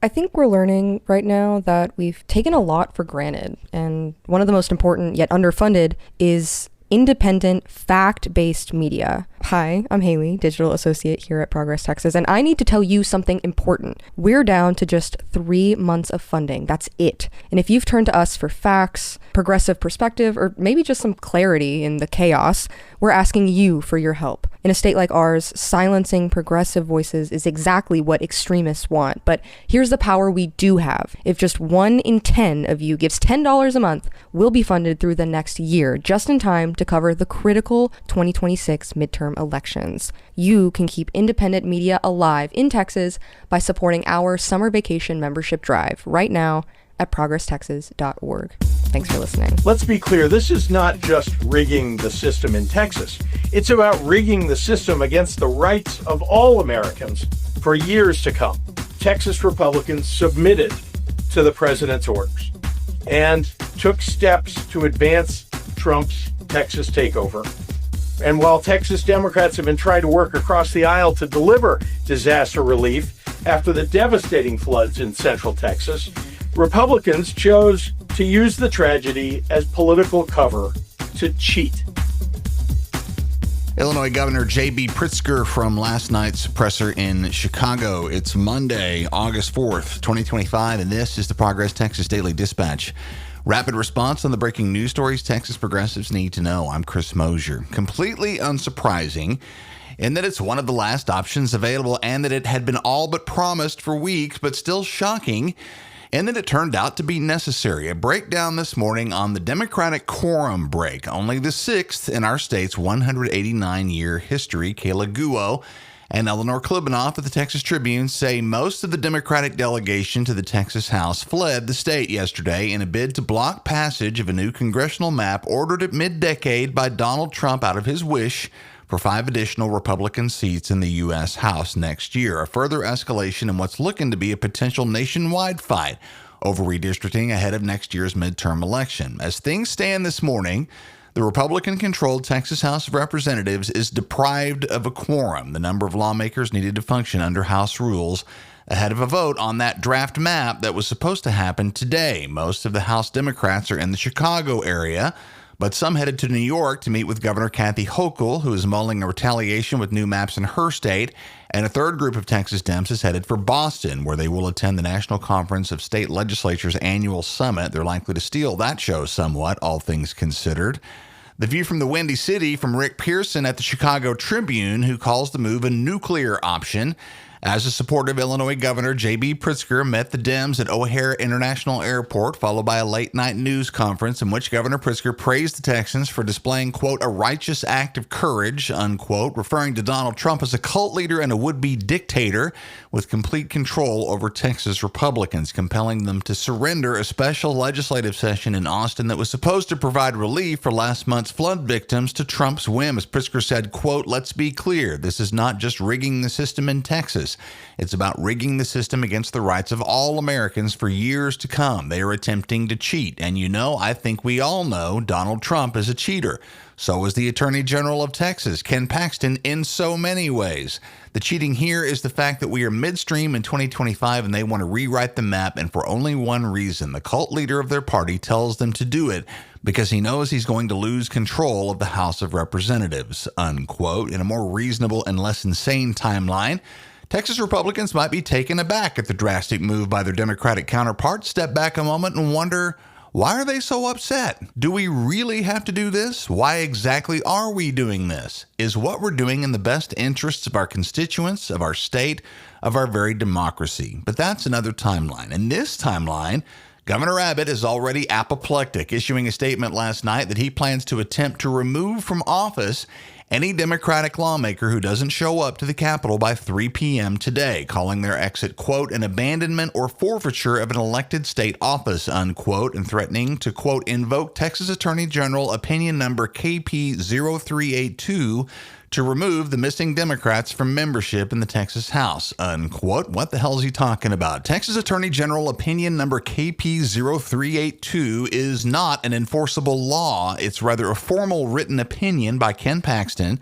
I think we're learning right now that we've taken a lot for granted, and one of the most important yet underfunded is independent, fact-based media. Hi, I'm Haley, digital associate here at Progress Texas, and I need to tell you something important. We're down to just 3 months of funding. That's it. And if you've turned to us for facts, progressive perspective, or maybe just some clarity in the chaos, we're asking you for your help. In a state like ours, silencing progressive voices is exactly what extremists want. But here's the power we do have. If just 1 in 10 of you gives $10 a month, we'll be funded through the next year, just in time to cover the critical 2026 midterm elections. You can keep independent media alive in Texas by supporting our summer vacation membership drive right now at progresstexas.org. Thanks for listening. Let's be clear, this is not just rigging the system in Texas. It's about rigging the system against the rights of all Americans for years to come. Texas Republicans submitted to the president's orders and took steps to advance Trump's Texas takeover. And while Texas Democrats have been trying to work across the aisle to deliver disaster relief after the devastating floods in Central Texas, Republicans chose to use the tragedy as political cover to cheat. Illinois Governor J.B. Pritzker from last night's presser in Chicago. It's Monday, August 4th, 2025, and this is the Progress Texas Daily Dispatch. Rapid response on the breaking news stories Texas progressives need to know. I'm Chris Mosier. Completely unsurprising in that it's one of the last options available and that it had been all but promised for weeks, but still shocking and that it turned out to be necessary. A breakdown this morning on the Democratic quorum break, only the 6th in our state's 189-year history. Kayla Guo and Eleanor Klibanoff of the Texas Tribune say most of the Democratic delegation to the Texas House fled the state yesterday in a bid to block passage of a new congressional map ordered at mid-decade by Donald Trump out of his wish for 5 additional Republican seats in the U.S. House next year. A further escalation in what's looking to be a potential nationwide fight over redistricting ahead of next year's midterm election. As things stand this morning, the Republican-controlled Texas House of Representatives is deprived of a quorum, the number of lawmakers needed to function under House rules, ahead of a vote on that draft map that was supposed to happen today. Most of the House Democrats are in the Chicago area, but some headed to New York to meet with Governor Kathy Hochul, who is mulling a retaliation with new maps in her state, and a third group of Texas Dems is headed for Boston, where they will attend the National Conference of State Legislatures annual summit. They're likely to steal that show somewhat, all things considered. The view from the Windy City from Rick Pearson at the Chicago Tribune, who calls the move a nuclear option. As a supportive Illinois Governor J.B. Pritzker met the Dems at O'Hare International Airport, followed by a late-night news conference in which Governor Pritzker praised the Texans for displaying, quote, a righteous act of courage, unquote, referring to Donald Trump as a cult leader and a would-be dictator with complete control over Texas Republicans, compelling them to surrender a special legislative session in Austin that was supposed to provide relief for last month's flood victims to Trump's whim. As Pritzker said, quote, let's be clear, this is not just rigging the system in Texas. It's about rigging the system against the rights of all Americans for years to come. They are attempting to cheat. And I think we all know Donald Trump is a cheater. So is the Attorney General of Texas, Ken Paxton, in so many ways. The cheating here is the fact that we are midstream in 2025 and they want to rewrite the map, and for only one reason. The cult leader of their party tells them to do it because he knows he's going to lose control of the House of Representatives, unquote. In a more reasonable and less insane timeline, Texas Republicans might be taken aback at the drastic move by their Democratic counterparts, step back a moment and wonder, why are they so upset? Do we really have to do this? Why exactly are we doing this? Is what we're doing in the best interests of our constituents, of our state, of our very democracy? But that's another timeline. In this timeline, Governor Abbott is already apoplectic, issuing a statement last night that he plans to attempt to remove from office any Democratic lawmaker who doesn't show up to the Capitol by 3 p.m. today, calling their exit, quote, an abandonment or forfeiture of an elected state office, unquote, and threatening to, quote, invoke Texas Attorney General opinion number KP0382 to remove the missing Democrats from membership in the Texas House, unquote. What the hell is he talking about? Texas Attorney General opinion number KP0382 is not an enforceable law. It's rather a formal written opinion by Ken Paxton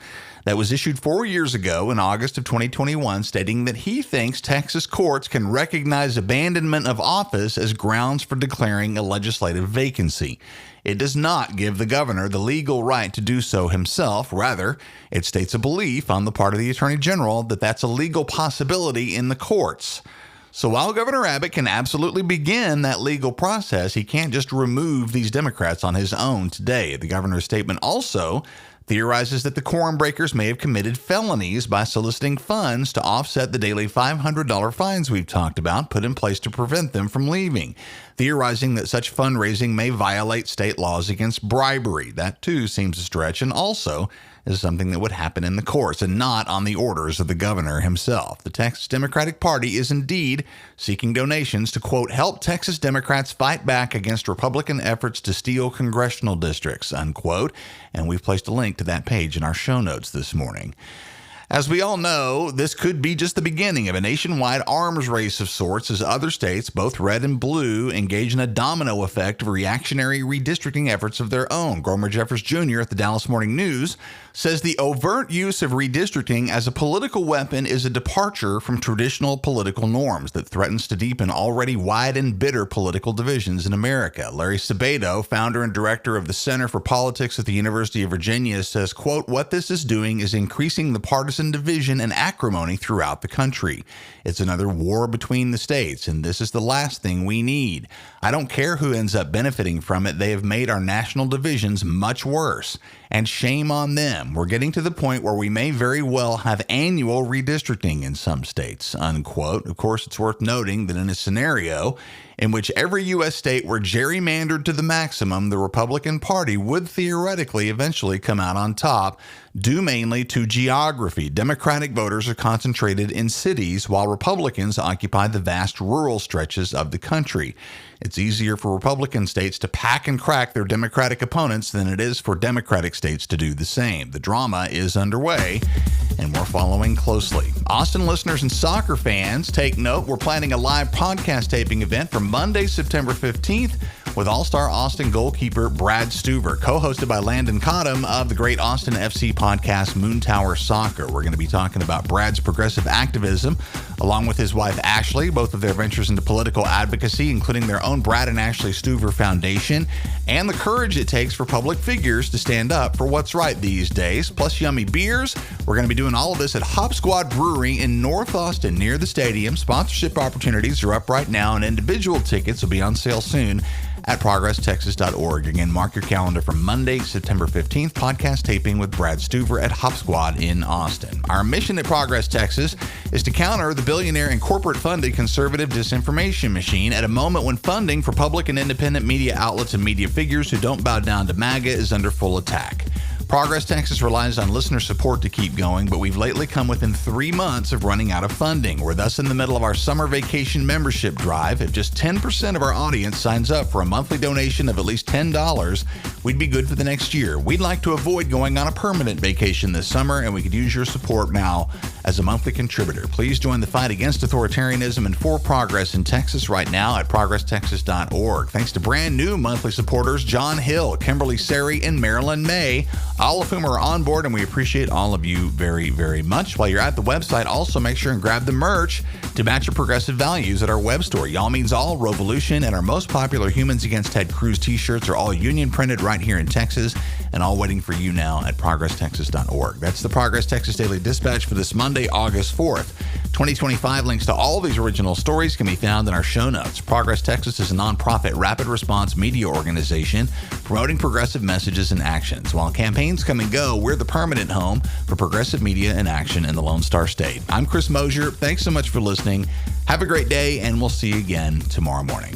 that was issued 4 years ago in August of 2021, stating that he thinks Texas courts can recognize abandonment of office as grounds for declaring a legislative vacancy. It does not give the governor the legal right to do so himself. Rather, it states a belief on the part of the Attorney General that that's a legal possibility in the courts. So while Governor Abbott can absolutely begin that legal process, he can't just remove these Democrats on his own today. The governor's statement also theorizes that the quorum breakers may have committed felonies by soliciting funds to offset the daily $500 fines we've talked about put in place to prevent them from leaving, theorizing that such fundraising may violate state laws against bribery. That too seems a stretch, and also is something that would happen in the courts and not on the orders of the governor himself. The Texas Democratic Party is indeed seeking donations to, quote, help Texas Democrats fight back against Republican efforts to steal congressional districts, unquote. And we've placed a link to that page in our show notes this morning. As we all know, this could be just the beginning of a nationwide arms race of sorts as other states, both red and blue, engage in a domino effect of reactionary redistricting efforts of their own. Gromer Jeffers Jr. at the Dallas Morning News says the overt use of redistricting as a political weapon is a departure from traditional political norms that threatens to deepen already wide and bitter political divisions in America. Larry Sabato, founder and director of the Center for Politics at the University of Virginia, says, quote, what this is doing is increasing the partisan division and acrimony throughout the country. It's another war between the states, and this is the last thing we need. I don't care who ends up benefiting from it. They have made our national divisions much worse. And shame on them. We're getting to the point where we may very well have annual redistricting in some states, unquote. Of course, it's worth noting that in a scenario in which every U.S. state were gerrymandered to the maximum, the Republican Party would theoretically eventually come out on top, due mainly to geography. Democratic voters are concentrated in cities, while Republicans occupy the vast rural stretches of the country. It's easier for Republican states to pack and crack their Democratic opponents than it is for Democratic states to do the same. The drama is underway, and we're following closely. Austin listeners and soccer fans, take note. We're planning a live podcast taping event for Monday, September 15th with All-Star Austin goalkeeper Brad Stuver, co-hosted by Landon Cottom of the great Austin FC podcast Moon Tower Soccer. We're going to be talking about Brad's progressive activism, along with his wife Ashley, both of their ventures into political advocacy, including their own Brad and Ashley Stuver Foundation, and the courage it takes for public figures to stand up for what's right these days, plus yummy beers. We're going to be doing all of this at Hop Squad Brewery in North Austin near the stadium. Sponsorship opportunities are up right now, and individual tickets will be on sale soon at ProgressTexas.org. Again, mark your calendar for Monday, September 15th, podcast taping with Brad Stuver at Hop Squad in Austin. Our mission at Progress Texas is to counter the billionaire and corporate-funded conservative disinformation machine at a moment when funding for public and independent media outlets and media figures who don't bow down to MAGA is under full attack. Progress Texas relies on listener support to keep going, but we've lately come within 3 months of running out of funding. We're thus in the middle of our summer vacation membership drive. If just 10% of our audience signs up for a monthly donation of at least $10, we'd be good for the next year. We'd like to avoid going on a permanent vacation this summer, and we could use your support now as a monthly contributor. Please join the fight against authoritarianism and for progress in Texas right now at ProgressTexas.org. Thanks to brand new monthly supporters John Hill, Kimberly Sari, and Marilyn May, all of whom are on board, and we appreciate all of you very, very much. While you're at the website, also make sure and grab the merch to match your progressive values at our web store. Y'all means all, Revolution, and our most popular Humans Against Ted Cruz t-shirts are all union printed right here in Texas and all waiting for you now at ProgressTexas.org. That's the Progress Texas Daily Dispatch for this Monday, August 4th. 2025 links to all these original stories can be found in our show notes. Progress Texas is a nonprofit rapid response media organization promoting progressive messages and actions. While campaigns come and go, we're the permanent home for progressive media and action in the Lone Star State. I'm Chris Mosier. Thanks so much for listening. Have a great day, and we'll see you again tomorrow morning.